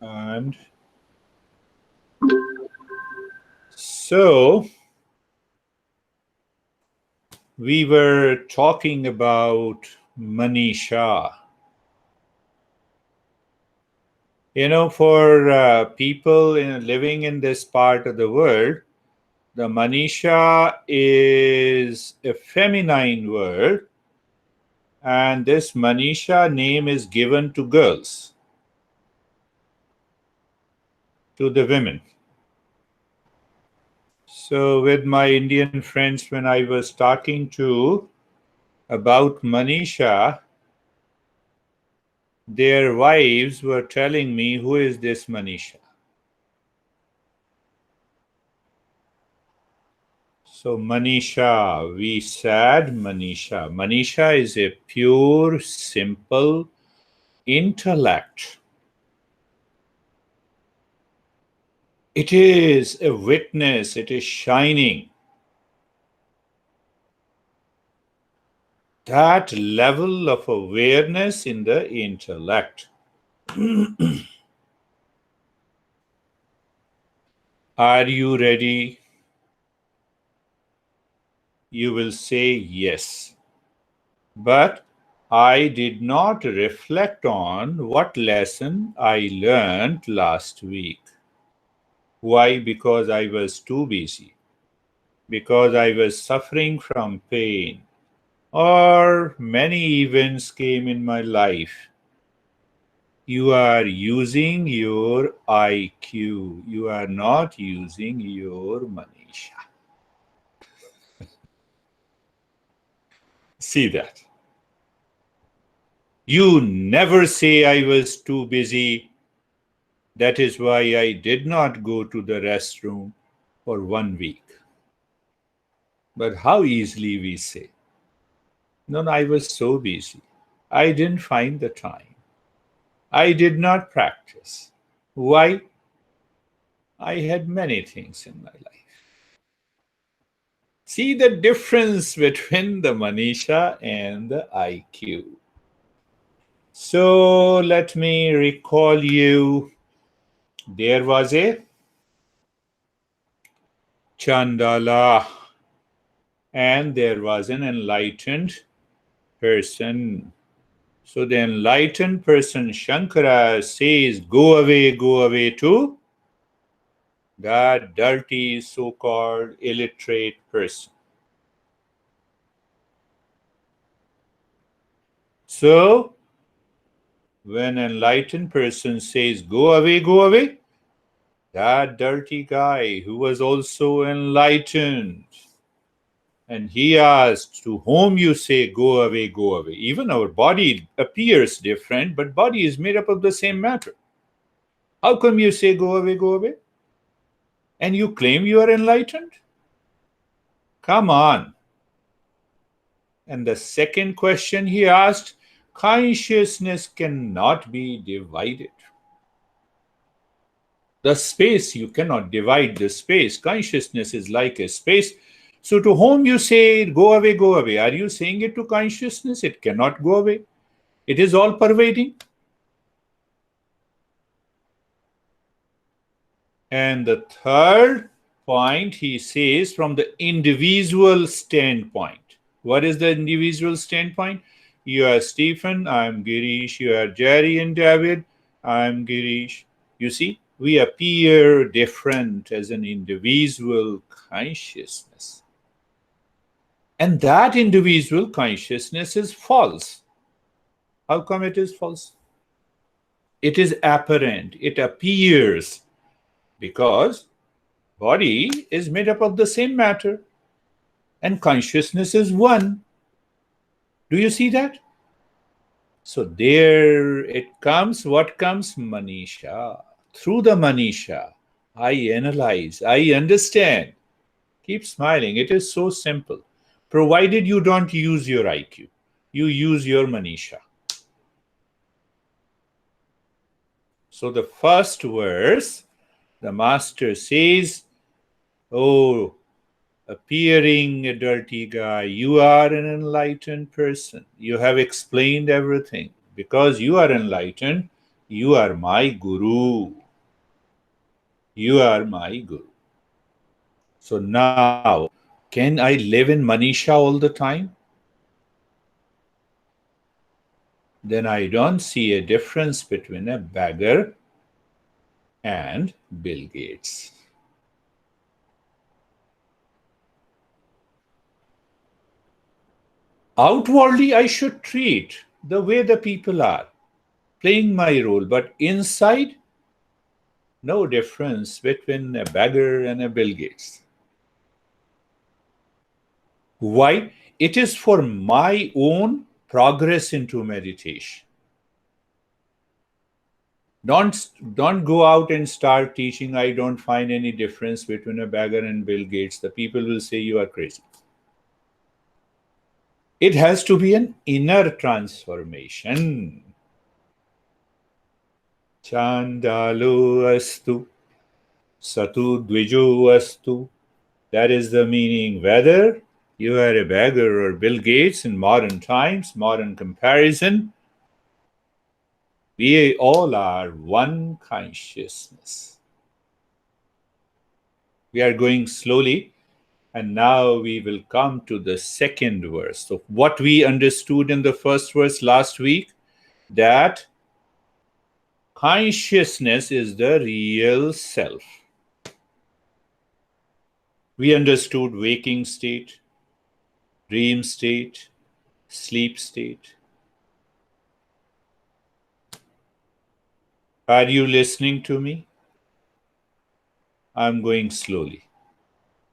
And so we were talking about Manisha. For people living in this part of the world, the Manisha is a feminine word, and this Manisha name is given to girls, to the women. So with my Indian friends, when I was talking to about Manisha, their wives were telling me, who is this Manisha? So Manisha, we said Manisha. Manisha is a pure, simple intellect. It is a witness, it is shining. That level of awareness in the intellect. Are you ready? You will say yes. But I did not reflect on what lesson I learned last week. Why? Because I was too busy. Because I was suffering from pain. Or many events came in my life. You are using your IQ. You are not using your Manisha. See that. You never say I was too busy. That is why I did not go to the restroom for 1 week. But how easily we say, no, I was so busy. I didn't find the time. I did not practice. Why? I had many things in my life. See the difference between the Manisha and the IQ. So let me recall you. There was a Chandala and there was an enlightened person. So the enlightened person, Shankara, says, go away to the dirty, so-called illiterate person. So when an enlightened person says, go away, that dirty guy who was also enlightened, and he asked, to whom you say, go away. Even our body appears different, but body is made up of the same matter. How come you say, go away? And you claim you are enlightened? Come on. And the second question he asked, consciousness cannot be divided. The space, you cannot divide the space. Consciousness is like a space. So to whom you say, go away, are you saying it to consciousness? It cannot go away. It is all pervading. And the third point, he says, from the individual standpoint. What is the individual standpoint? You are Stephen, I'm Girish. You are Jerry and David, I'm Girish. You see, we appear different as an individual consciousness. And that individual consciousness is false. How come it is false? It is apparent, it appears, because body is made up of the same matter and consciousness is one. Do you see that? So there it comes. What comes? Manisha. Through the Manisha, I analyze, I understand. Keep smiling. It is so simple. Provided you don't use your IQ, you use your Manisha. So the first verse, the master says, oh, appearing a dirty guy, you are an enlightened person. You have explained everything. Because you are enlightened, You are my guru. You are my guru. So now, can I live in Manisha all the time? Then I don't see a difference between a beggar and Bill Gates. Outwardly, I should treat the way the people are, playing my role, but inside, no difference between a beggar and a Bill Gates. Why? It is for my own progress into meditation. Don't go out and start teaching, I don't find any difference between a beggar and Bill Gates. The people will say you are crazy. It has to be an inner transformation. Chandalo astu, satu dvijo astu. That is the meaning. Whether you are a beggar or Bill Gates in modern times, modern comparison, we all are one consciousness. We are going slowly, and now we will come to the second verse. So what we understood in the first verse last week, that consciousness is the real self. We understood waking state, dream state, sleep state. Are you listening to me? I'm going slowly.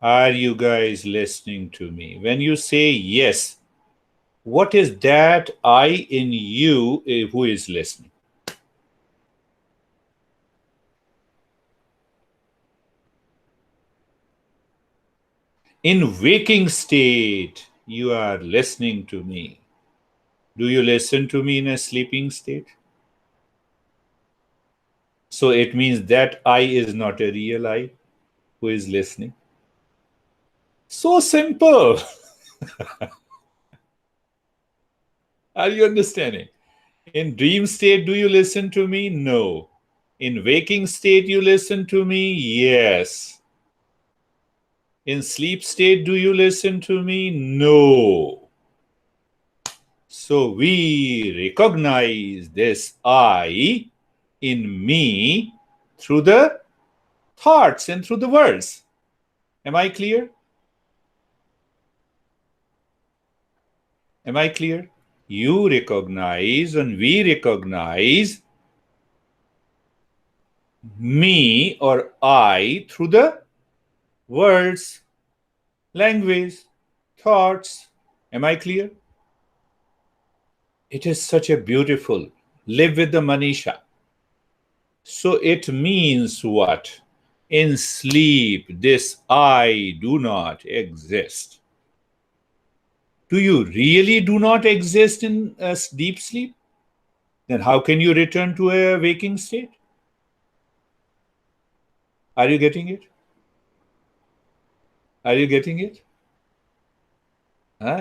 Are you guys listening to me? When you say yes, what is that I in you who is listening? In waking state, you are listening to me. Do you listen to me in a sleeping state? So it means that I is not a real I who is listening. So simple. Are you understanding? In dream state, do you listen to me? No. In waking state, you listen to me? Yes. In sleep state, do you listen to me? No. So we recognize this I in me through the thoughts and through the words. Am I clear? Am I clear? You recognize and we recognize me or I through the words, language, thoughts. Am I clear? It is such a beautiful live with the Manisha. So it means what? In sleep, this I do not exist. Do you really do not exist in a deep sleep? Then how can you return to a waking state? Are you getting it? Are you getting it?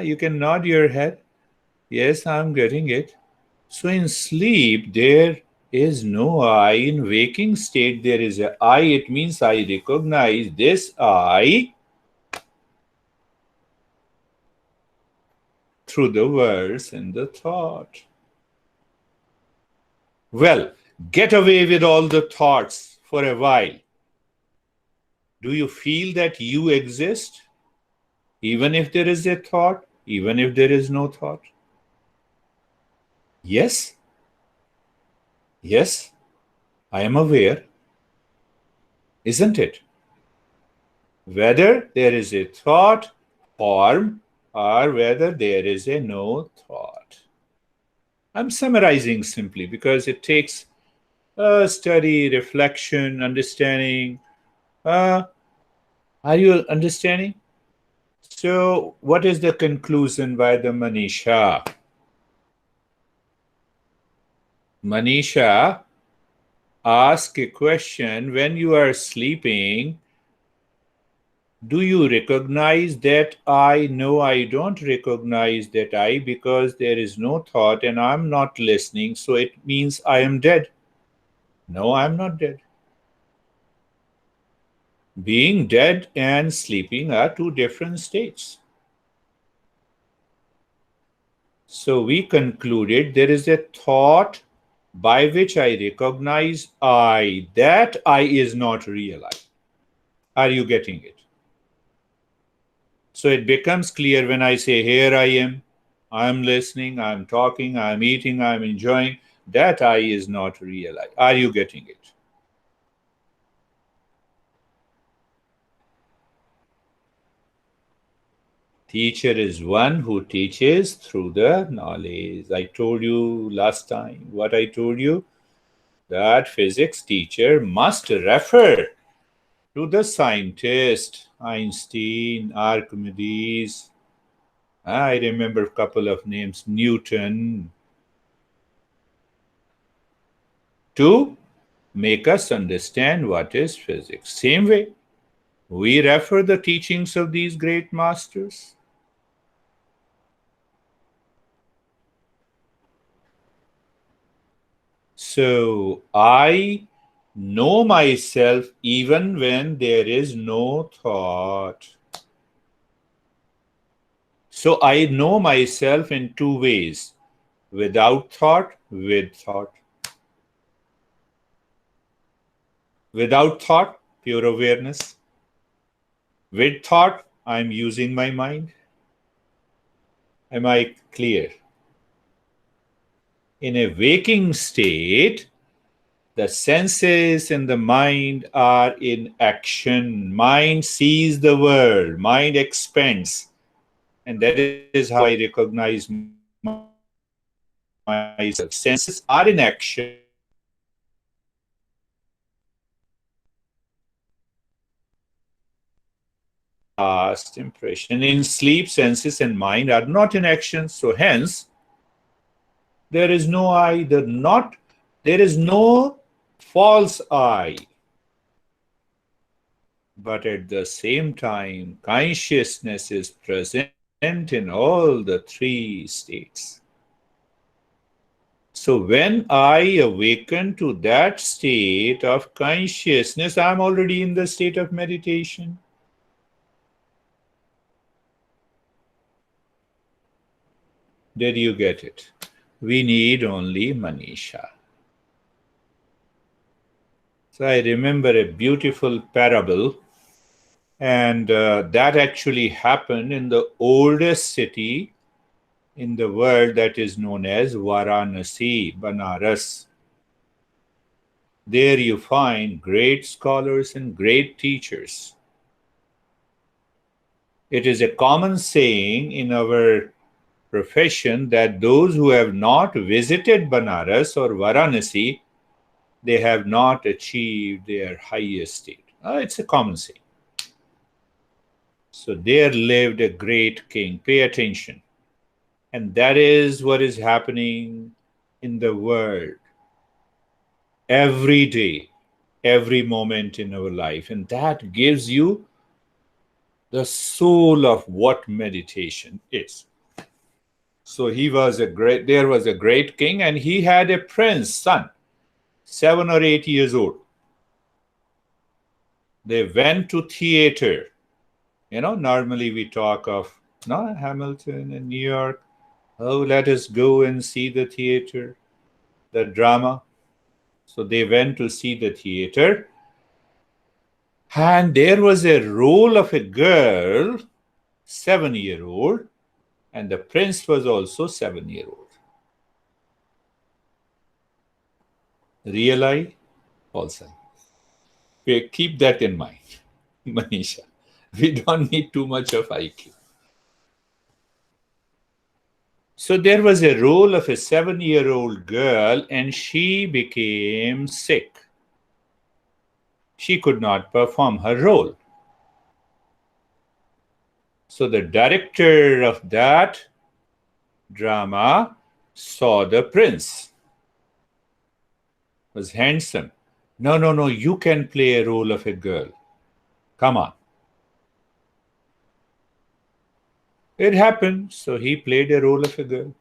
You can nod your head. Yes, I'm getting it. So in sleep, there is no I. In waking state, there is a I. It means I recognize this I through the words and the thought. Well, get away with all the thoughts for a while. Do you feel that you exist? Even if there is a thought, even if there is no thought? Yes. Yes, I am aware. Isn't it? Whether there is a thought form or whether there is a no thought. I'm summarizing simply because it takes study, reflection, understanding. Are you understanding? So, what is the conclusion by the Manisha? Manisha ask a question: when you are sleeping, do you recognize that I? No, I don't recognize that I because there is no thought and I'm not listening. So it means I am dead. No, I'm not dead. Being dead and sleeping are two different states. So we concluded there is a thought by which I recognize I. That I is not real I. Are you getting it? So it becomes clear when I say, here I am, I'm listening, I'm talking, I'm eating, I'm enjoying. That I is not real I. Are you getting it? Teacher is one who teaches through the knowledge. I told you last time what I told you, that physics teacher must refer to the scientist, Einstein, Archimedes. I remember a couple of names, Newton, to make us understand what is physics. Same way, we refer the teachings of these great masters. So I know myself even when there is no thought. So I know myself in two ways: without thought, with thought. Without thought, pure awareness. With thought, I'm using my mind. Am I clear? In a waking state, the senses and the mind are in action. Mind sees the world, mind expands. And that is how I recognize myself. Senses are in action. Past impression. In sleep, senses and mind are not in action. So hence, there is no I, there is no false I. But at the same time, consciousness is present in all the three states. So when I awaken to that state of consciousness, I'm already in the state of meditation. Did you get it? We need only Manisha. So I remember a beautiful parable, and that actually happened in the oldest city in the world, that is known as Varanasi, Banaras. There you find great scholars and great teachers. It is a common saying in our profession that those who have not visited Banaras or Varanasi, they have not achieved their highest state. It's a common saying. So there lived a great king. Pay attention. And that is what is happening in the world every day, every moment in our life. And that gives you the soul of what meditation is. So there was a great king, and he had a prince son, 7 or 8 years old. They went to theater. Normally we talk of Hamilton and New York. Oh, let us go and see the theater, the drama. So they went to see the theater. And there was a role of a girl, 7-year-old, and the prince was also 7-year-old. Real I, false I. Keep that in mind, Manisha. We don't need too much of IQ. So there was a role of a 7-year-old girl, and she became sick. She could not perform her role. So the director of that drama saw the prince. Was handsome. No, you can play a role of a girl. Come on. It happened, so he played a role of a girl.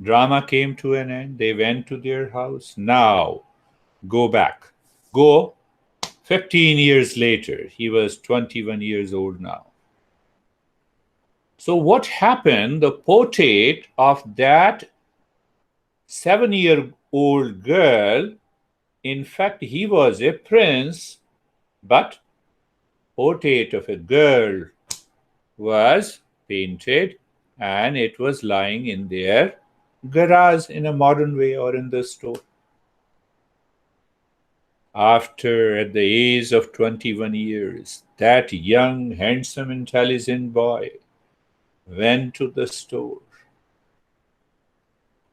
Drama came to an end. They went to their house. Now, go back. Go 15 years later. He was 21 years old now. So, what happened? The portrait of that 7-year-old girl, in fact, he was a prince, but portrait of a girl was painted and it was lying in their garage in a modern way or in the store. After, at the age of 21 years, that young, handsome, intelligent boy went to the store.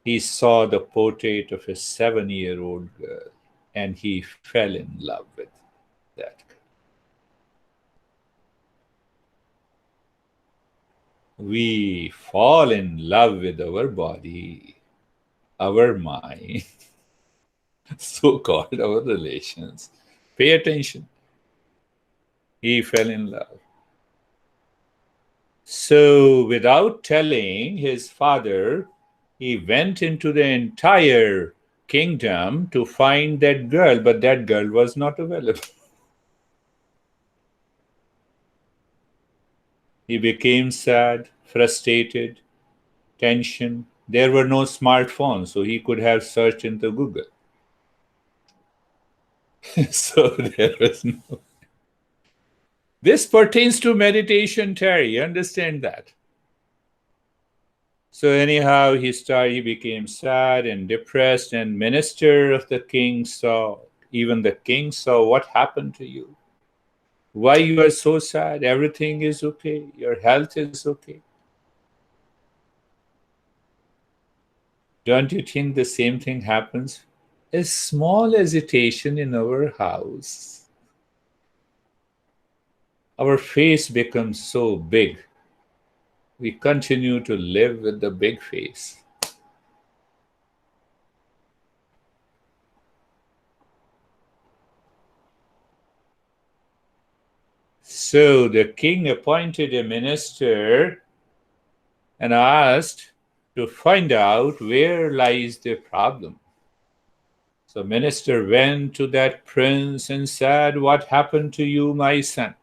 He saw the portrait of a 7-year-old girl and he fell in love with that girl. We fall in love with our body, our mind, so called our relations. Pay attention. He fell in love. So, without telling his father, he went into the entire kingdom to find that girl, but that girl was not available. He became sad, frustrated, tension. There were no smartphones, so he could have searched into Google. So there was no. This pertains to meditation, Terry. You understand that? So anyhow, he became sad and depressed, and minister of the king saw, even the king saw, what happened to you? Why you are so sad? Everything is okay. Your health is okay. Don't you think the same thing happens? A small hesitation in our house. Our face becomes so big. We continue to live with the big face. So the king appointed a minister and asked to find out where lies the problem. So minister went to that prince and said, "What happened to you, my son?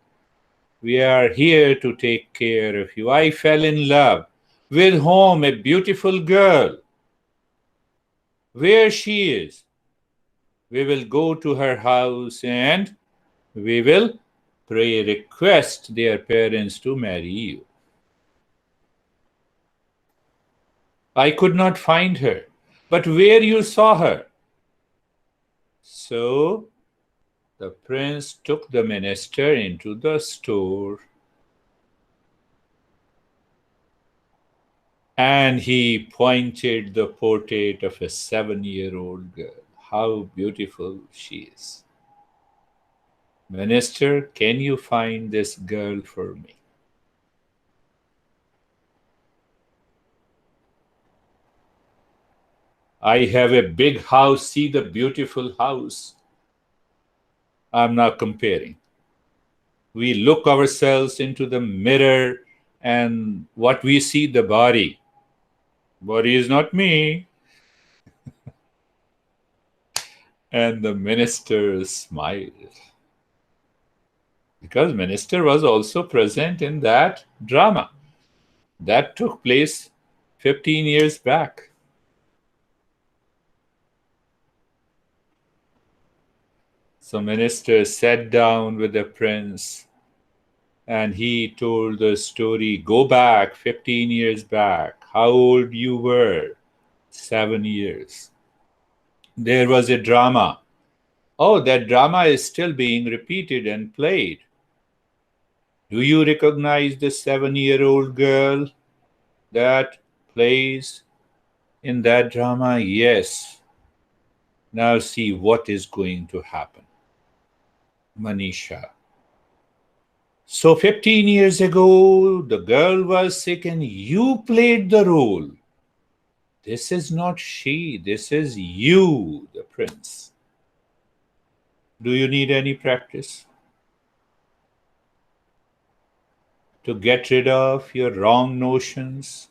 We are here to take care of you. I fell in love with whom? A beautiful girl. Where she is? We will go to her house and we will request their parents to marry you." I could not find her, but where you saw her? So the prince took the minister into the store and he pointed the portrait of a 7-year-old girl. How beautiful she is. Minister, can you find this girl for me? I have a big house. See the beautiful house. I'm not comparing. We look ourselves into the mirror and what we see, the body. Body is not me. And the minister smiled. Because minister was also present in that drama. That took place 15 years back. So minister sat down with the prince and he told the story. Go back 15 years back. How old you were? 7 years. There was a drama. Oh, that drama is still being repeated and played. Do you recognize the 7-year-old girl that plays in that drama? Yes. Now see what is going to happen. Manisha. So 15 years ago, the girl was sick and you played the role. This is not she, this is you, the prince. Do you need any practice to get rid of your wrong notions?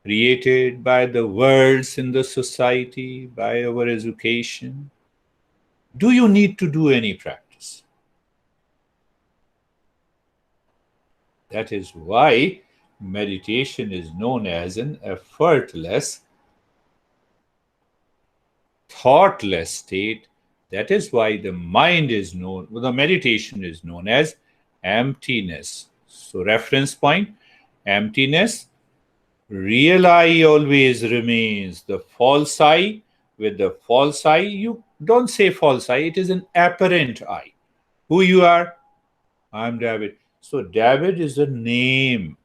created by the words in the society, by our education? Do you need to do any practice? That is why meditation is known as an effortless, thoughtless state. That is why the mind is known, the meditation is known as emptiness. So, reference point, emptiness. Real I always remains. The false I, with the false I, you don't say false I, it is an apparent I. Who you are? I'm David. So, David is a name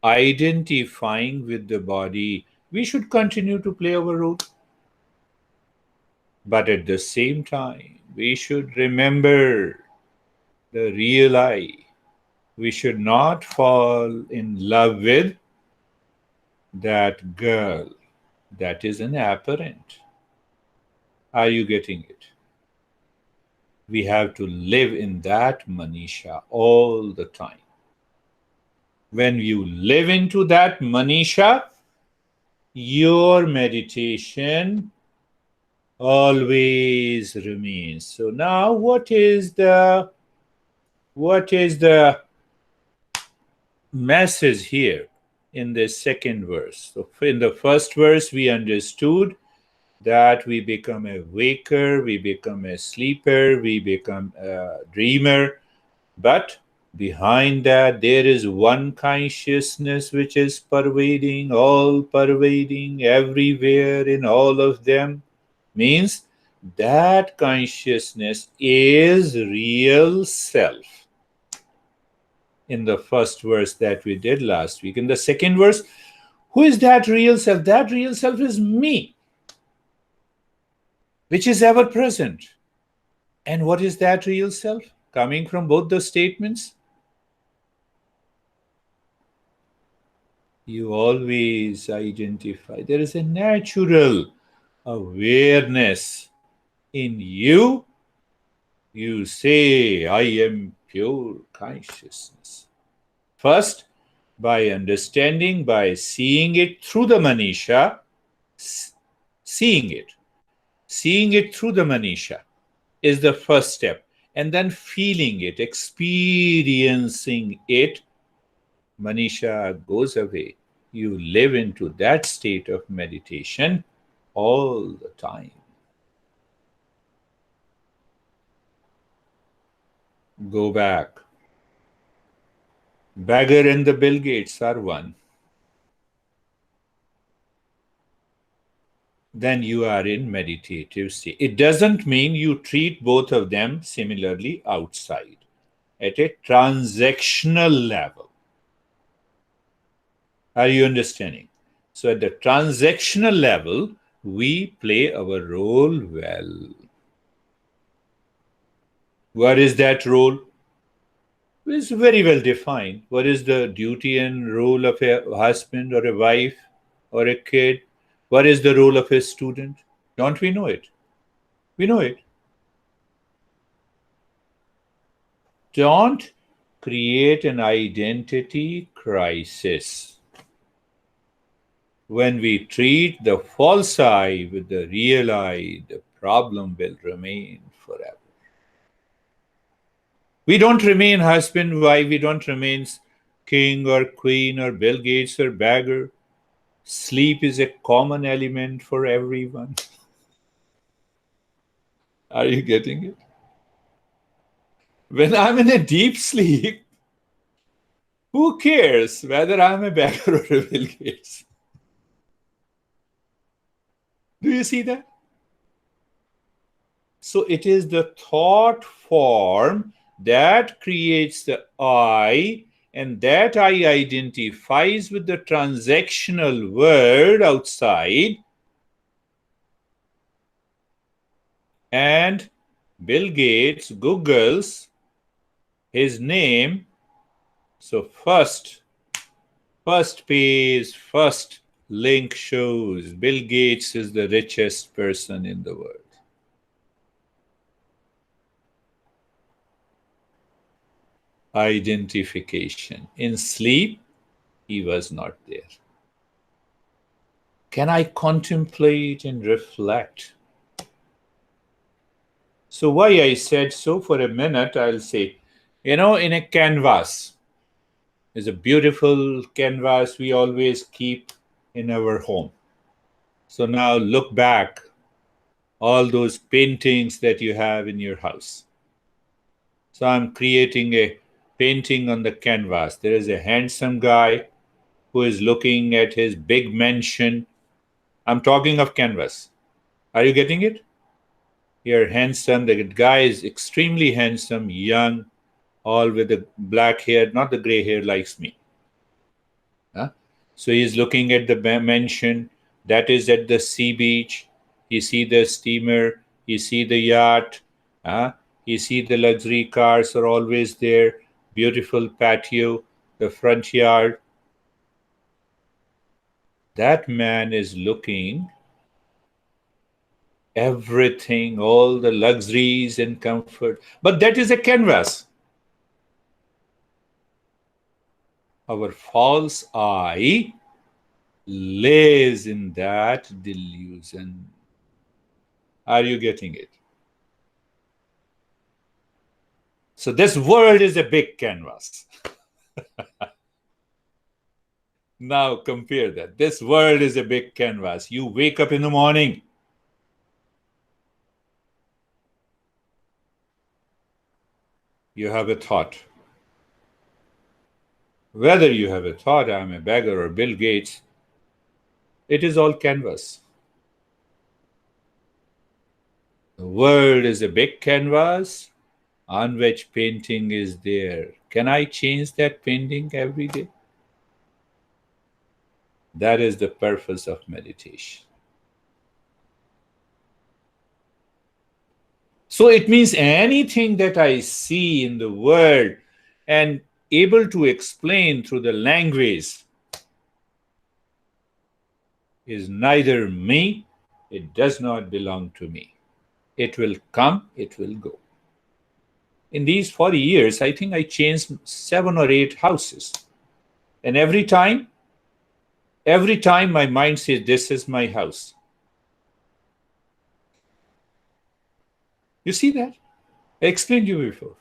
identifying with the body. We should continue to play our role. But at the same time, we should remember the real I. We should not fall in love with that girl. That is an apparent. Are you getting it? We have to live in that Manisha all the time. When you live into that Manisha, your meditation always remains. So now what is the message here in this second verse? So in the first verse we understood that we become a waker, we become a sleeper, we become a dreamer, but behind that there is one consciousness which is pervading, all pervading, everywhere in all of them. Means that consciousness is real self. In the first verse that we did last week. In the second verse, who is that real self? That real self is me, which is ever present. And what is that real self? Coming from both the statements, you always identify. There is a natural awareness in you. You say, I am pure consciousness. First, by understanding, by seeing it through the Manisha, seeing it through the Manisha is the first step. And then feeling it, experiencing it, Manisha goes away. You live into that state of meditation all the time. Go back. Beggar and the Bill Gates are one. Then you are in meditative state. It doesn't mean you treat both of them similarly outside, at a transactional level. Are you understanding? So at the transactional level, we play our role well. What is that role? It's very well defined. What is the duty and role of a husband or a wife or a kid? What is the role of a student? Don't we know it? We know it. Don't create an identity crisis. When we treat the false I with the real I, the problem will remain forever. We don't remain husband, wife, we don't remain king or queen or Bill Gates or beggar. Sleep is a common element for everyone. Are you getting it? When I'm in a deep sleep, who cares whether I'm a beggar or a Bill Gates? Do you see that? So it is the thought form that creates the I, and that I identifies with the transactional world outside. And Bill Gates Googles his name. So first page, first link shows Bill Gates is the richest person in the world. Identification. In sleep, he was not there. Can I contemplate and reflect? So why I said so, for a minute, I'll say, in a canvas, is a beautiful canvas we always keep in our home. So now look back, all those paintings that you have in your house. So I'm creating a painting on the canvas. There is a handsome guy who is looking at his big mansion. I'm talking of canvas. Are you getting it? You're handsome. The guy is extremely handsome, young, all with the black hair, not the gray hair likes me. Huh? So he's looking at the mansion that is at the sea beach. You see the steamer, you see the yacht, you see the luxury cars are always there, beautiful patio, the front yard. That man is looking everything, all the luxuries and comfort. But that is a canvas. Our false eye lays in that delusion. Are you getting it? So this world is a big canvas. Now compare that. This world is a big canvas. You wake up in the morning. You have a thought. Whether you have a thought, I'm a beggar or Bill Gates, it is all canvas. The world is a big canvas on which painting is there. Can I change that painting every day? That is the purpose of meditation. So it means anything that I see in the world and able to explain through the language is neither me, it does not belong to me. It will come, it will go. In these 40 years, I think I changed 7 or 8 houses. And every time my mind says, this is my house. You see that? I explained to you before.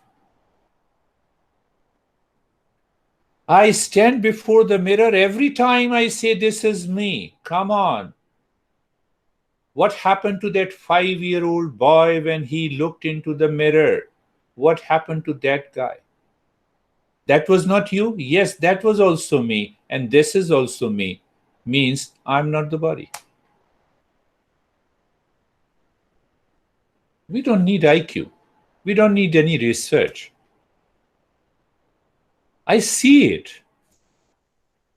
I stand before the mirror every time I say, this is me. Come on. What happened to that 5-year-old boy when he looked into the mirror? What happened to that guy? That was not you? Yes, that was also me. And this is also me. Means I'm not the body. We don't need IQ. We don't need any research. I see it.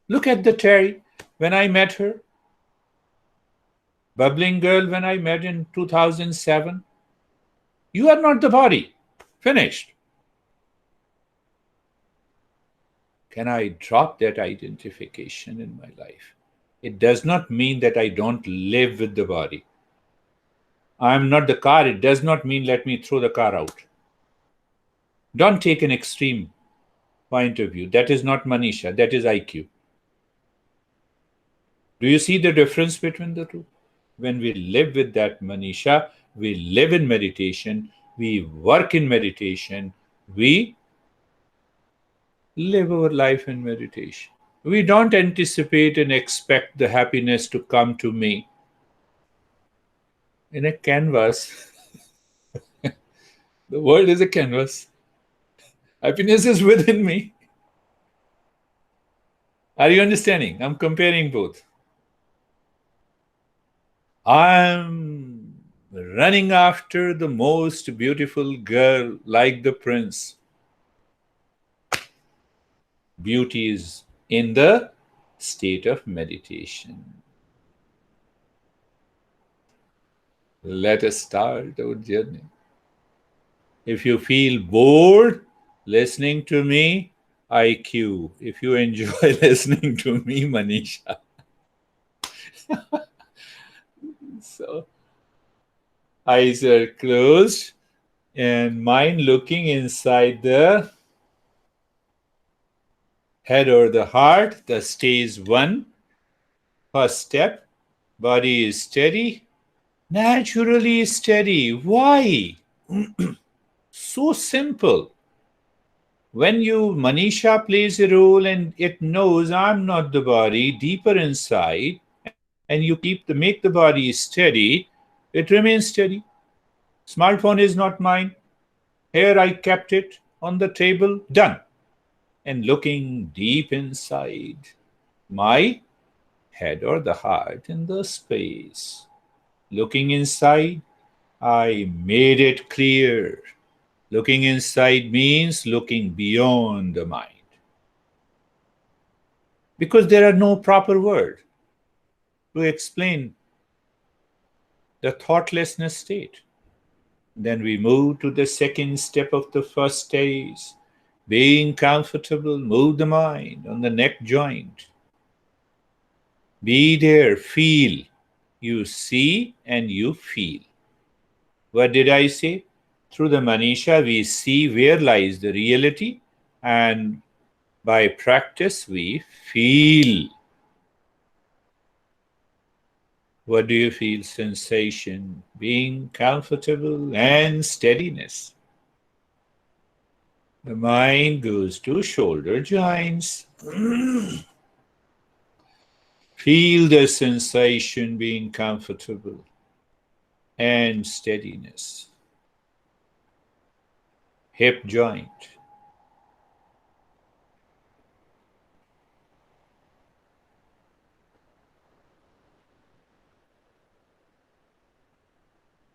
Look at the Terry when I met her. Bubbling girl when I met in 2007. You are not the body. Finished. Can I drop that identification in my life? It does not mean that I don't live with the body. I'm not the car. It does not mean let me throw the car out. Don't take an extreme point of view. That is not Manisha. That is IQ. Do you see the difference between the two? When we live with that Manisha, we live in meditation, we work in meditation, we live our life in meditation. We don't anticipate and expect the happiness to come to me. In a canvas, the world is a canvas. Happiness is within me. Are you understanding? I'm comparing both. I'm running after the most beautiful girl like the prince. Beauty is in the state of meditation. Let us start our journey. If you feel bored listening to me, IQ. If you enjoy listening to me, Manisha. So, eyes are closed and mind looking inside the head or the heart. The stage 1, first step. Body is steady, naturally steady. Why? So simple. When you, Manisha plays a role and it knows I'm not the body, deeper inside, and you make the body steady, it remains steady. Smartphone is not mine. Here I kept it on the table, done. And looking deep inside my head or the heart in the space. Looking inside, I made it clear. Looking inside means looking beyond the mind. Because there are no proper words to explain the thoughtlessness state. Then we move to the second step of the first stage. Being comfortable, move the mind on the neck joint. Be there, feel. You see and you feel. What did I say? Through the Manisha, we see where lies the reality, and by practice, we feel. What do you feel? Sensation, being comfortable, and steadiness. The mind goes to shoulder joints. Feel the sensation, being comfortable, and steadiness. Hip joint.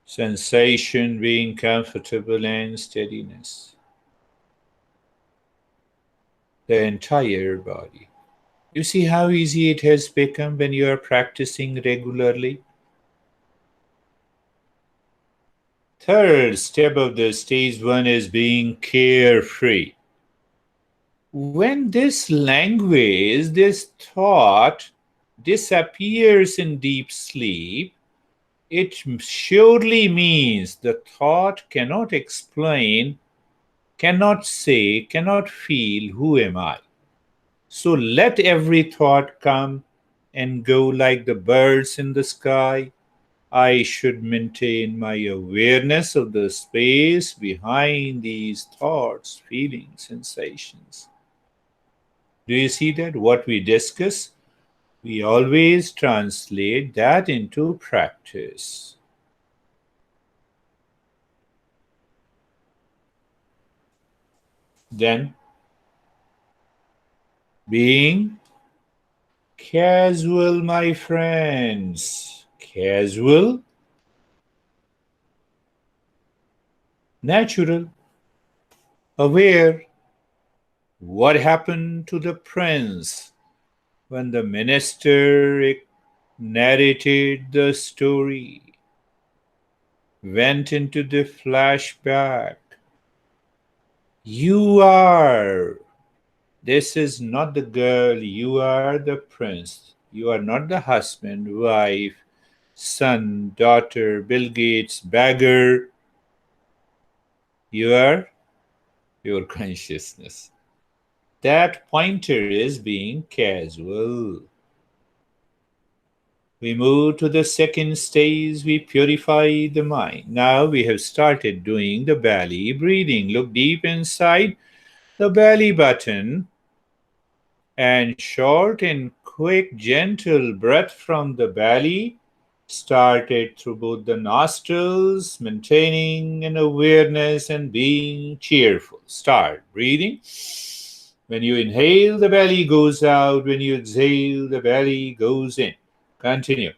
Sensation, being comfortable, and steadiness. The entire body. You see how easy it has become when you are practicing regularly? Third step of the stage one is being carefree. When this language, this thought disappears in deep sleep, it surely means the thought cannot explain, cannot say, cannot feel, who am I? So let every thought come and go like the birds in the sky. I should maintain my awareness of the space behind these thoughts, feelings, sensations. Do you see that? What we discuss, we always translate that into practice. Then, being casual, my friends. Casual, natural, aware. What happened to the prince when the minister narrated the story? Went into the flashback. You are. This is not the girl. You are the prince. You are not the husband, wife, son, daughter, Bill Gates, beggar. You are your consciousness. That pointer is being casual. We move to the second stage, we purify the mind. Now we have started doing the belly breathing. Look deep inside the belly button and short and quick, gentle breath from the belly. Started through both the nostrils, maintaining an awareness and being cheerful. Start breathing. When you inhale, the belly goes out. When you exhale, the belly goes in. Continue.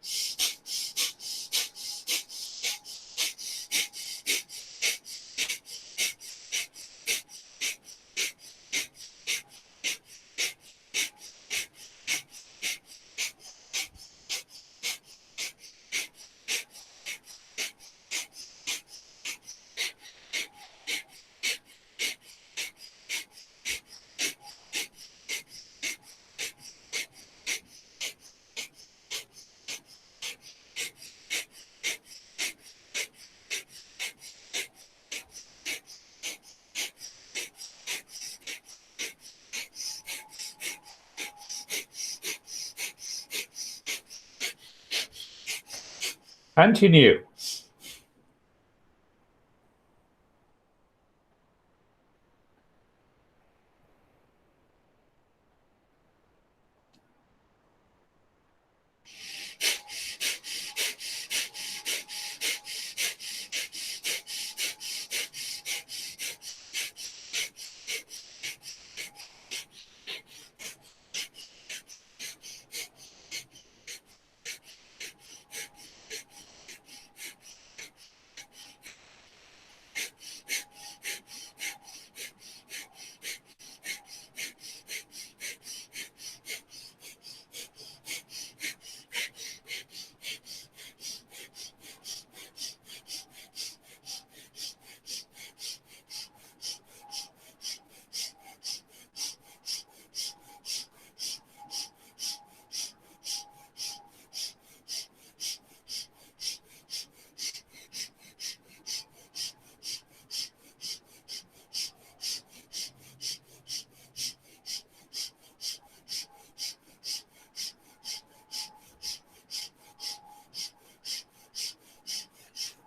Continue.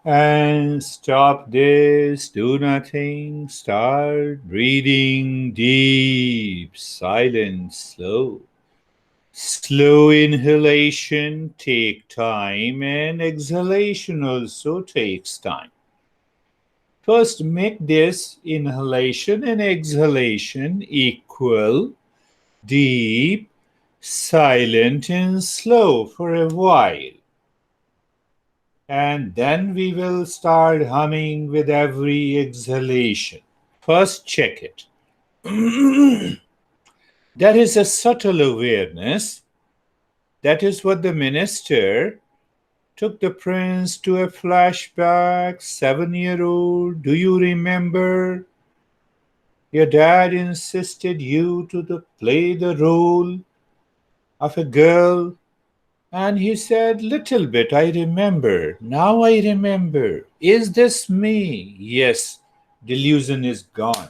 And stop this, do nothing, start breathing deep, silent, slow. Slow inhalation take time and exhalation also takes time. First make this inhalation and exhalation equal, deep, silent and slow for a while. And then we will start humming with every exhalation. First, check it. That is a subtle awareness. That is what the minister took the prince to a flashback. 7-year-old, do you remember? Your dad insisted you to play the role of a girl. And he said, little bit, I remember. Now I remember. Is this me? Yes, delusion is gone.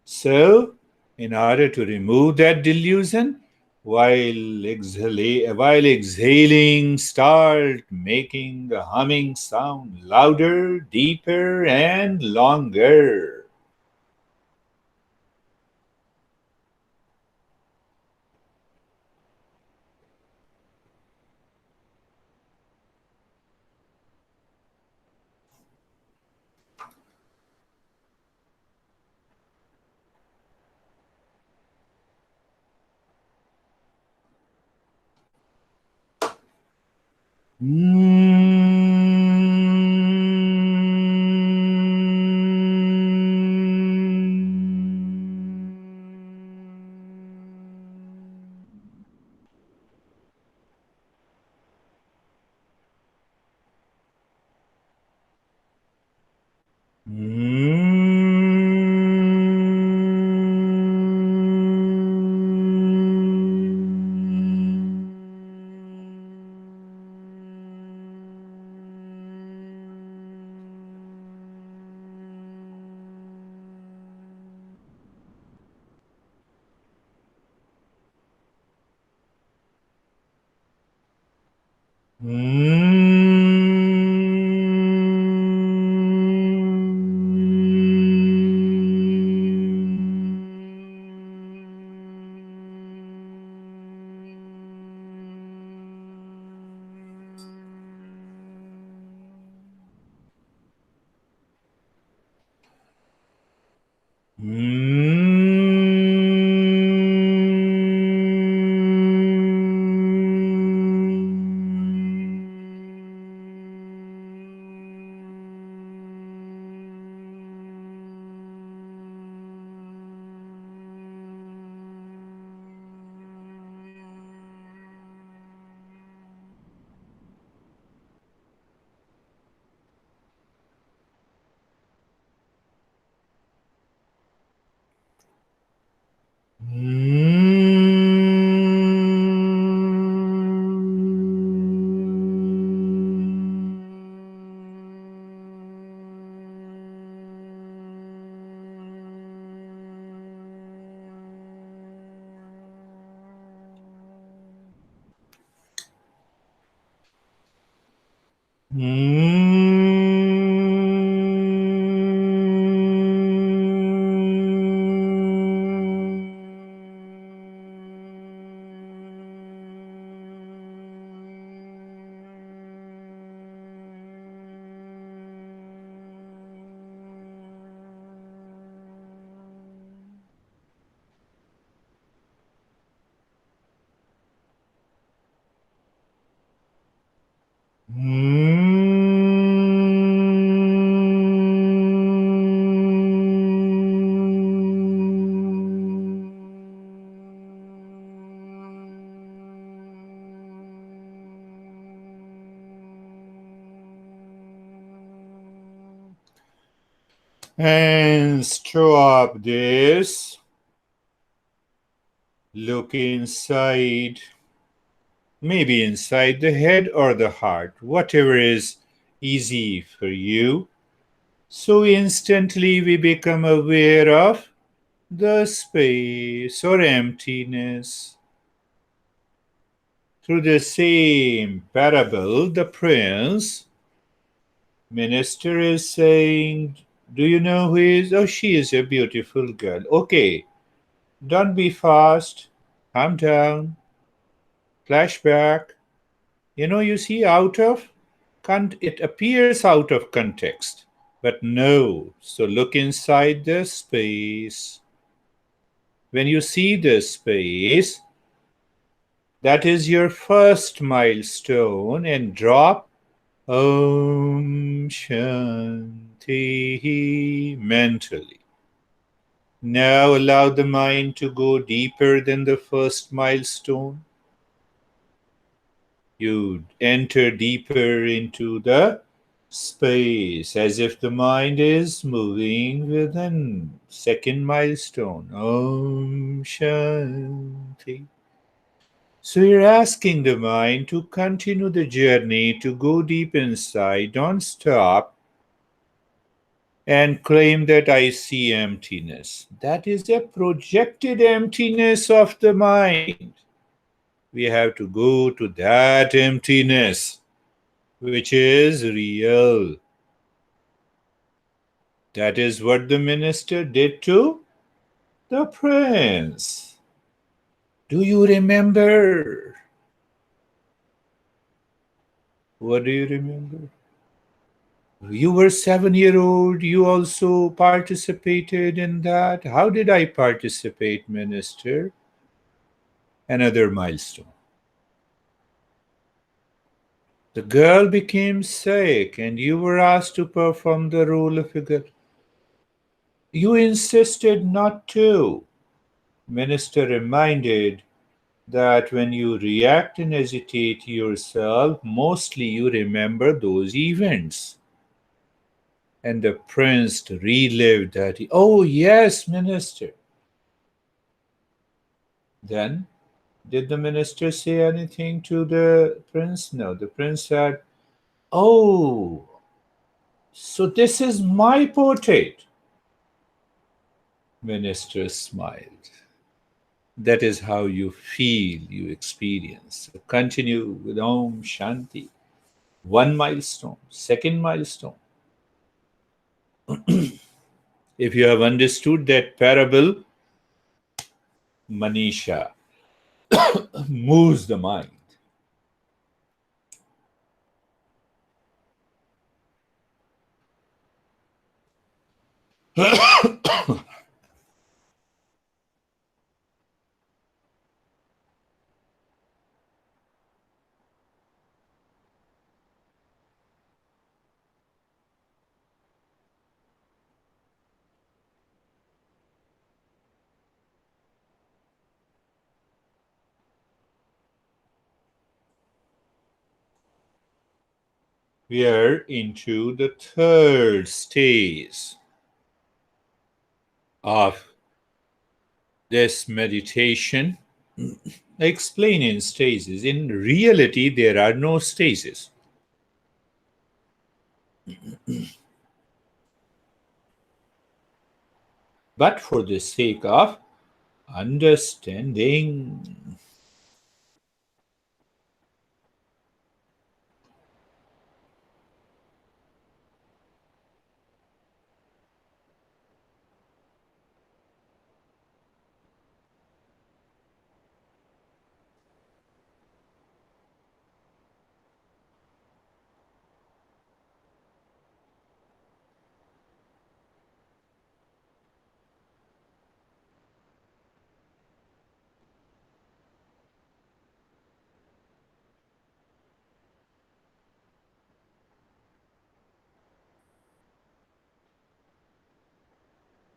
So, in order to remove that delusion, while exhaling, start making the humming sound louder, deeper, and longer. And stop this. Look inside, maybe inside the head or the heart, whatever is easy for you. So instantly we become aware of the space or emptiness. Through the same parable, the prince minister is saying, do you know who is? Oh, she is a beautiful girl. Okay, don't be fast. Calm down. Flashback. You see, it appears out of context. But no. So look inside the space. When you see the space, that is your first milestone, and drop Om Shanti mentally. Now allow the mind to go deeper than the first milestone. You enter deeper into the space as if the mind is moving within second milestone. Om Shanti. So you're asking the mind to continue the journey, to go deep inside, don't stop, and claim that I see emptiness. That is a projected emptiness of the mind. We have to go to that emptiness, which is real. That is what the minister did to the prince. Do you remember? What do you remember? You were 7 year old. You also participated in that. How did I participate, minister? Another milestone. The girl became sick, and you were asked to perform the role of a girl. You insisted not to. Minister reminded that when you react and hesitate yourself, mostly you remember those events. And the prince relived that. Oh, yes, minister. Then, did the minister say anything to the prince? No. The prince said, oh, so this is my portrait. Minister smiled. That is how you feel, you experience. So continue with Om Shanti. One milestone, second milestone. If you have understood that parable, Manisha moves the mind. We are into the third stage of this meditation. I explain in stages. In reality, there are no stages. But for the sake of understanding,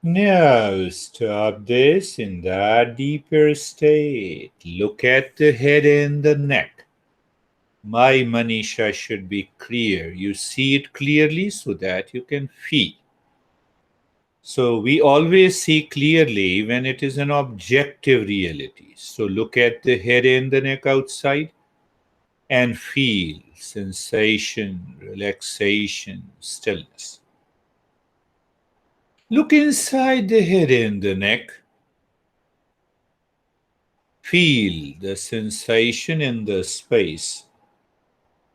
Now stop this in that deeper state. Look at the head and the neck. My Manisha should be clear. You see it clearly so that you can feel. So we always see clearly when it is an objective reality. So look at the head and the neck outside and feel sensation, relaxation, stillness. Look inside the head and the neck. Feel the sensation in the space.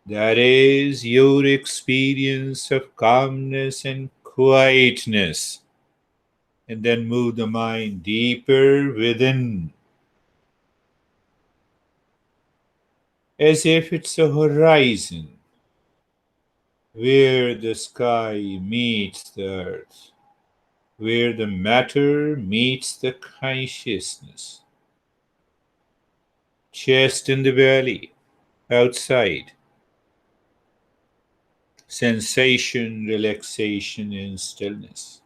That is your experience of calmness and quietness. And then move the mind deeper within, as if it's a horizon where the sky meets the earth, where the matter meets the consciousness. Chest in the belly, outside. Sensation, relaxation, and stillness.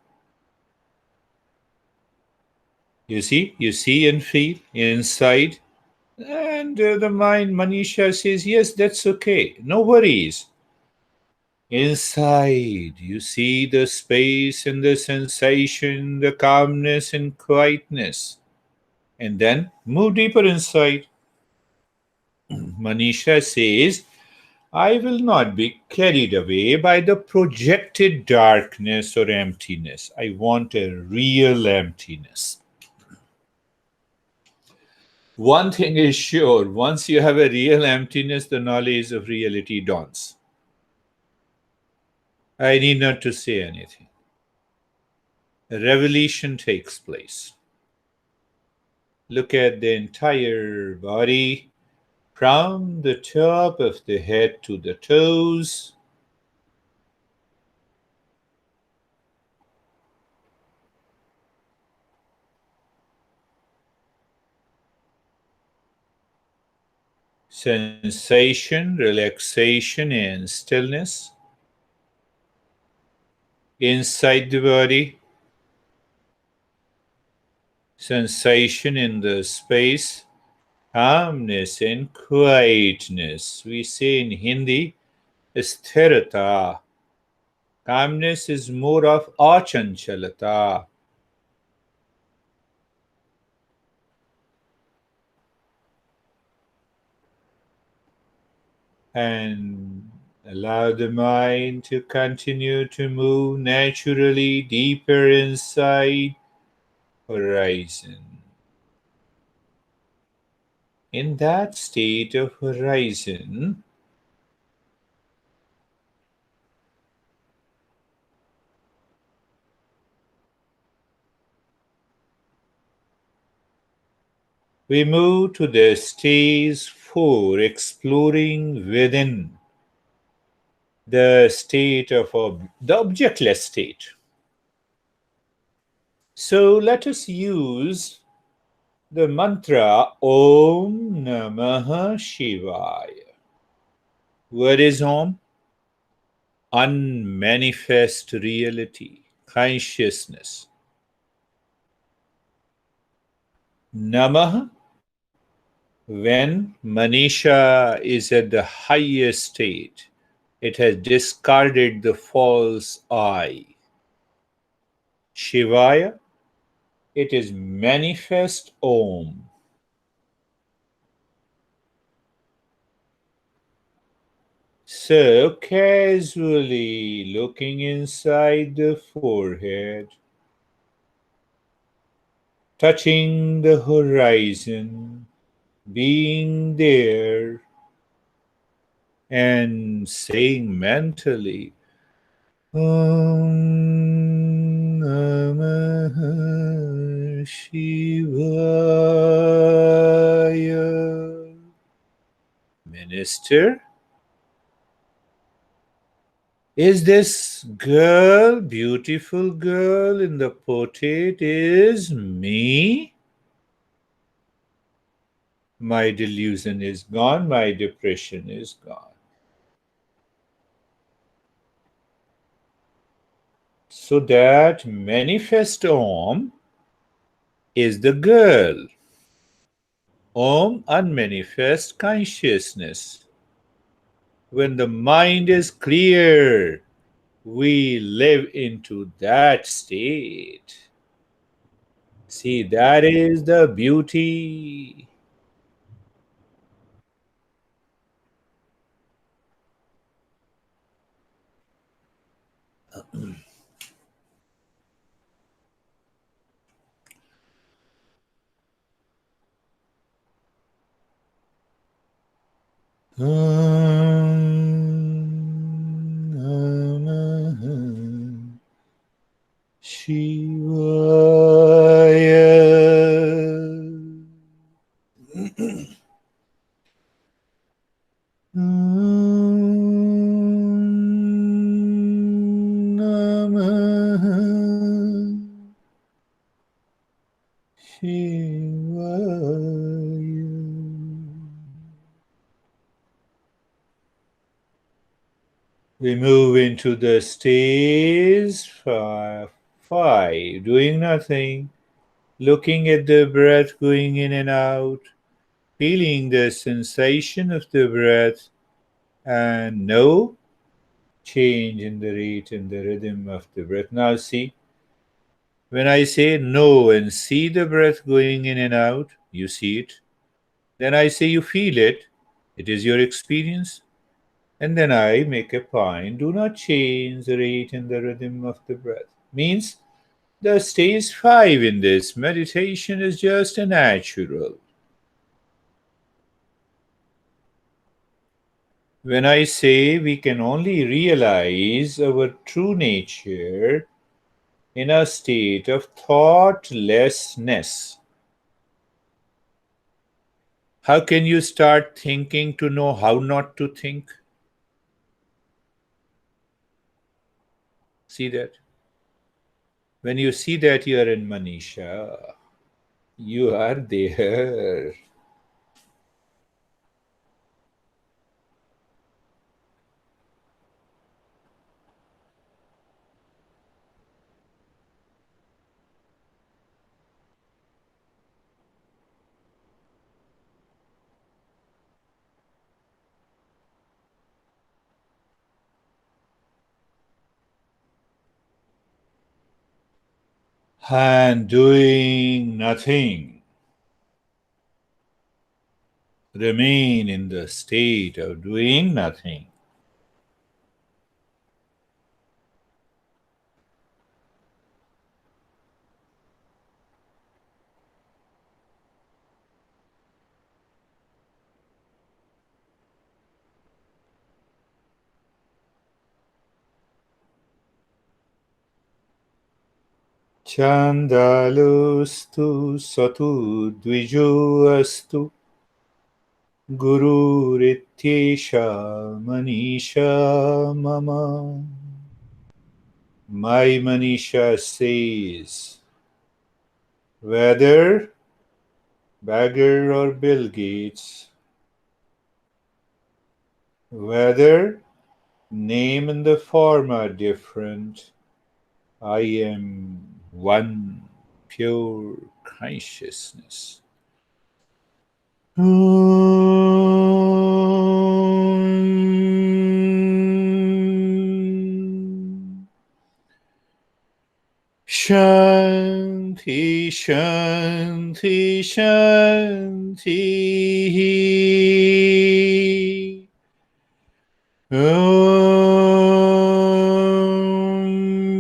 You see and feel inside. And the mind, Manisha says, yes, that's okay. No worries. Inside, you see the space and the sensation, the calmness and quietness. And then move deeper inside. Manisha says, I will not be carried away by the projected darkness or emptiness. I want a real emptiness. One thing is sure, once you have a real emptiness, the knowledge of reality dawns. I need not to say anything. A revelation takes place. Look at the entire body from the top of the head to the toes. Sensation, relaxation, and stillness inside the body. Sensation in the space, calmness and quietness. We say in Hindi, sthirata. Calmness is more of achanchalata. And allow the mind to continue to move naturally deeper inside horizon. In that state of horizon, we move to the stage 4, exploring within, the state of the objectless state. So let us use the mantra Om Namah Shivaya. What is Om? Unmanifest reality, consciousness. Namah, when Manisha is at the highest state, it has discarded the false I. Shivaya, it is manifest Om. So casually looking inside the forehead, touching the horizon, being there, and saying mentally, Om Namah Shivaya. Minister, is this girl, beautiful girl in the portrait, is me? My delusion is gone, my depression is gone. So that manifest Om is the girl. Om, unmanifest consciousness. When the mind is clear, we live into that state. See, that is the beauty. Shivaya. Namah Shivaya. We move into the stage five, doing nothing, looking at the breath going in and out, feeling the sensation of the breath, and no change in the rate and the rhythm of the breath. Now, see, when I say no and see the breath going in and out, you see it. Then I say you feel it, it is your experience. And then I make a point, do not change the rate and the rhythm of the breath. Means the stage 5 in this meditation is just a natural. When I say we can only realize our true nature in a state of thoughtlessness, how can you start thinking to know how not to think? See that? When you see that you are in Manisha, you are there. And doing nothing. Remain in the state of doing nothing. Chandalustu satu dvijo astu Gururityesha Manisha Mama. My Manisha says, whether beggar or Bill Gates, whether name and the form are different, I am one pure consciousness. Shanti, Shanti, Shanti. Om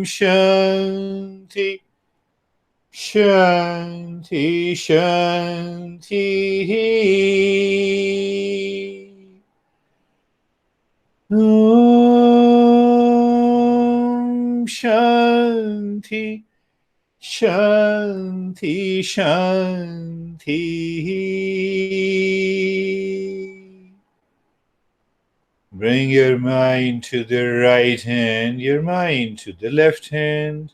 Shanti, Shanti, Shanti. Om Shanti, Shanti, Shanti. Bring your mind to the right hand, your mind to the left hand.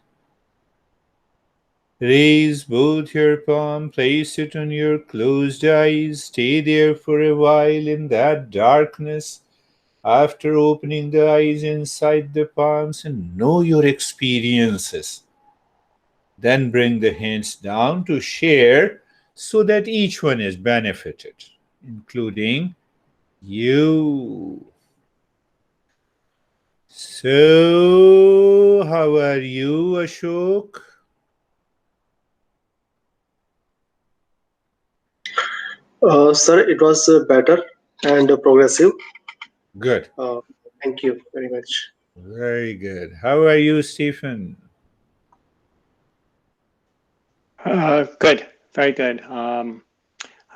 Raise both your palms, place it on your closed eyes. Stay there for a while in that darkness. After opening the eyes inside the palms and know your experiences, then bring the hands down to share so that each one is benefited, including you. So, how are you, Ashok? Sir, it was better and progressive. Good. Uh, Thank you very much. Very good. How are you, Stephen? Good, very good.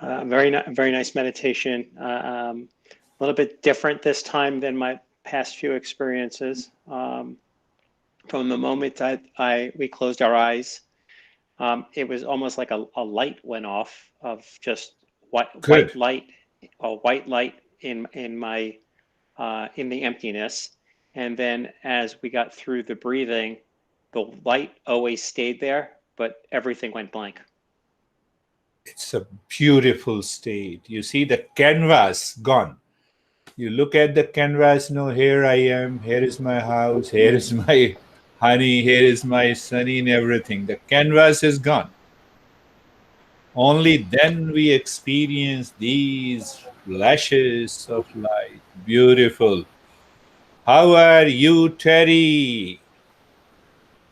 Very nice meditation. A little bit different this time than my past few experiences. From the moment we closed our eyes, it was almost like a light went off of just Good. white light in my in the emptiness. And then as we got through the breathing, the light always stayed there, but everything went blank. It's a beautiful state. You see the canvas gone. You look at the canvas, no, here I am, here is my house, here is my honey, here is my sunny and everything. The canvas is gone. Only then we experience these flashes of light. Beautiful. How are you, Terry?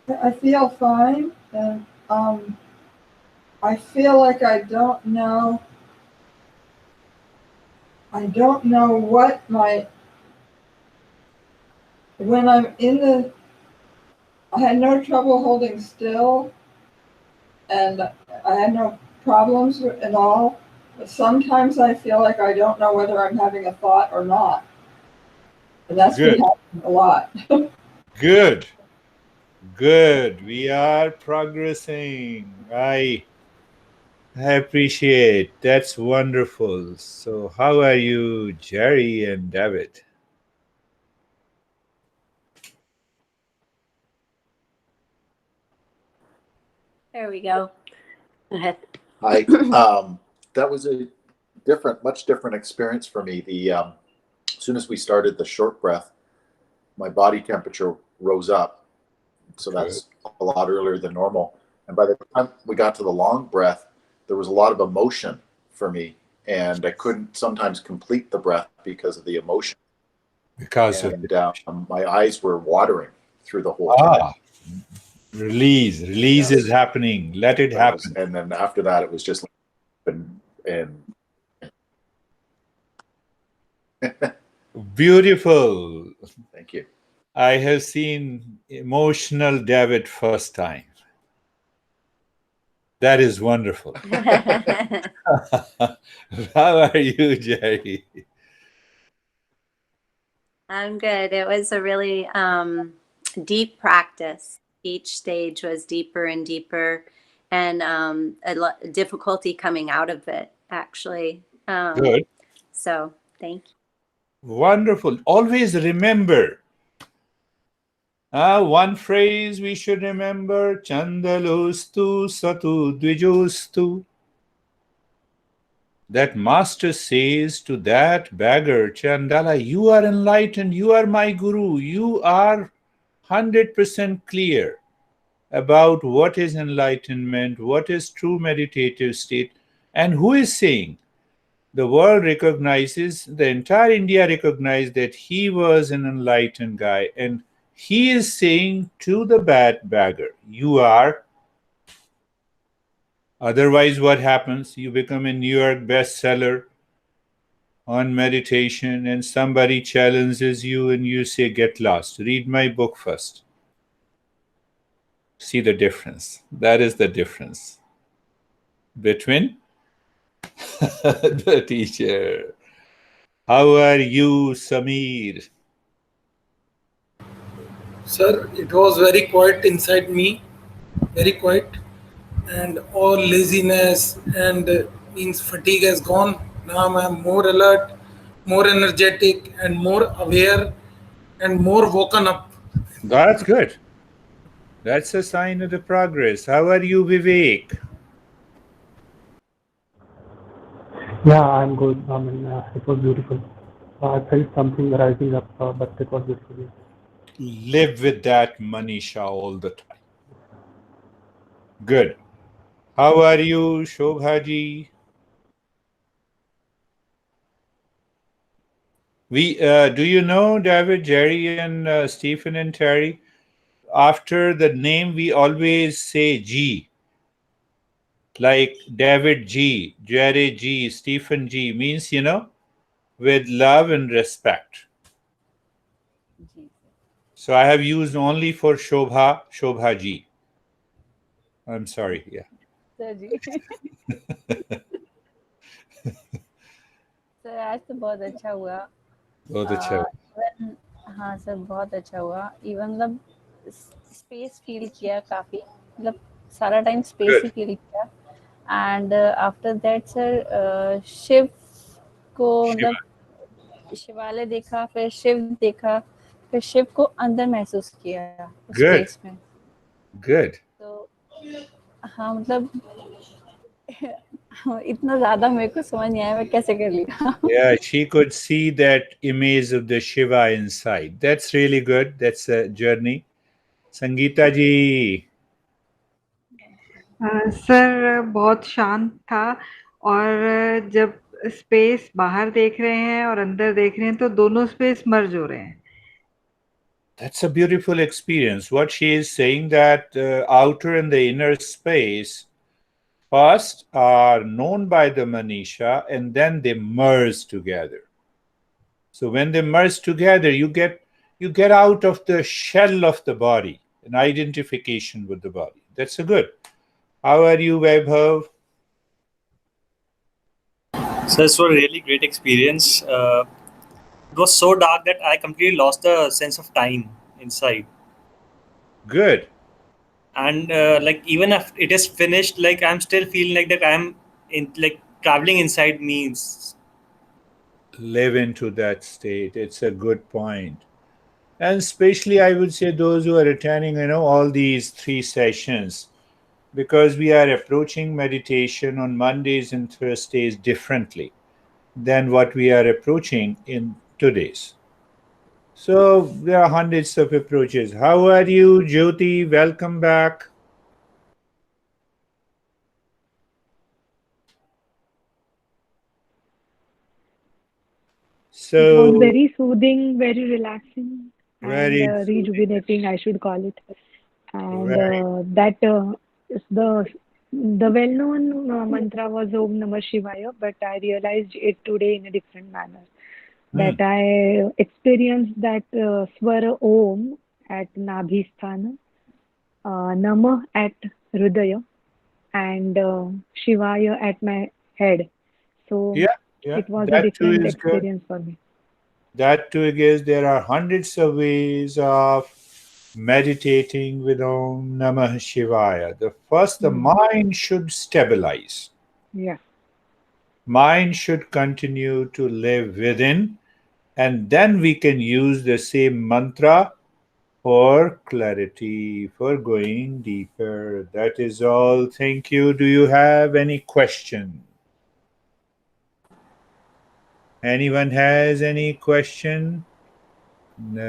I feel fine, and I feel like I don't know what when I'm in I had no trouble holding still, and I had no problems at all. But sometimes I feel like I don't know whether I'm having a thought or not, and that's been happening a lot. Good. Good. We are progressing. I appreciate. That's wonderful. So, how are you, Jerry and David? There we go. Go ahead. Hi. That was a much different experience for me. As soon as we started the short breath, my body temperature rose up. So that's a lot earlier than normal. And by the time we got to the long breath, there was a lot of emotion for me. And I couldn't sometimes complete the breath because of the emotion. My eyes were watering through the whole time. Release is happening. Let it happen. And then after that, it was just and beautiful. Thank you. I have seen emotional David first time. That is wonderful. How are you, Jerry? I'm good. It was a really deep practice. Each stage was deeper and deeper, and difficulty coming out of it, actually. Good. So, thank you. Wonderful. Always remember. One phrase we should remember: Chandalostu satu dvijostu. That master says to that beggar, Chandala, you are enlightened, you are my guru, you are 100% clear about what is enlightenment, what is true meditative state, and who is saying. The world recognizes, the entire India recognized that he was an enlightened guy, and he is saying to the bad beggar, you are. Otherwise, what happens? You become a New York bestseller on meditation, and somebody challenges you and you say, get lost. Read my book first. See the difference. That is the difference between the teacher. How are you, Samir? Sir, it was very quiet inside me, very quiet, and all laziness and means fatigue has gone. Now I am more alert, more energetic, and more aware, and more woken up. That's good. That's a sign of the progress. How are you, Vivek? Yeah, I'm good. I mean, it was beautiful. I felt something rising up, but it was difficult. Live with that Manisha all the time. Good. How are you, Shobhaji? Do you know David, Jerry, and Stephen and Terry? After the name, we always say G, like David G, Jerry G, Stephen G, means, with love and respect. So I have used only for Shobha Ji. I'm sorry. Yeah. Sir ji sir आज तो बहुत अच्छा हुआ बहुत अच्छा हुआ। Even हाँ sir बहुत अच्छा हुआ इवन मतलब स्पेस फील किया काफी मतलब सारा टाइम स्पेस ही फील किया and after that sir Shiv को मतलब शिवालय देखा फिर शिव देखा फिर शिव को अंदर महसूस किया स्पेस में Good. तो हाँ मतलब इतना ज्यादा मेरे को समझ नहीं आया मैं कैसे कर लिया Yeah, she could see that image of the Shiva inside. That's really good. That's a journey. Sangeeta ji. Sir बहुत शांत था और जब स्पेस बाहर देख रहे हैं और अंदर देख रहे हैं तो दोनों स्पेस मर्ज हो रहे हैं. That's a beautiful experience. What she is saying that outer and the inner space first are known by the Manisha and then they merge together. So when they merge together, you get out of the shell of the body, an identification with the body. That's a good. How are you, Vaibhav? So it's a really great experience. It was so dark that I completely lost the sense of time inside. Good. And like even if it is finished, like I'm still feeling like that I'm in like traveling inside means. Live into that state. It's a good point. And especially, I would say those who are attending, all these 3 sessions, because we are approaching meditation on Mondays and Thursdays differently than what we are approaching in today's. So there are hundreds of approaches. How are you, Jyoti? Welcome back. It So was very soothing, very relaxing, very and rejuvenating, I should call it. And very that is the well-known mantra was Om Namah Shivaya, but I realized it today in a different manner. That I experienced that swara Om at Nabhisthana, Namah at Hridaya, and Shivaya at my head. So yeah. it was a That too different is good. experience for me. That too, I guess there are hundreds of ways of meditating with Om Namah Shivaya. The mind should stabilize. Yeah. Mind should continue to live within, and then we can use the same mantra for clarity, for going deeper. That is all. Thank you. Do you have any question? Anyone has any question? No.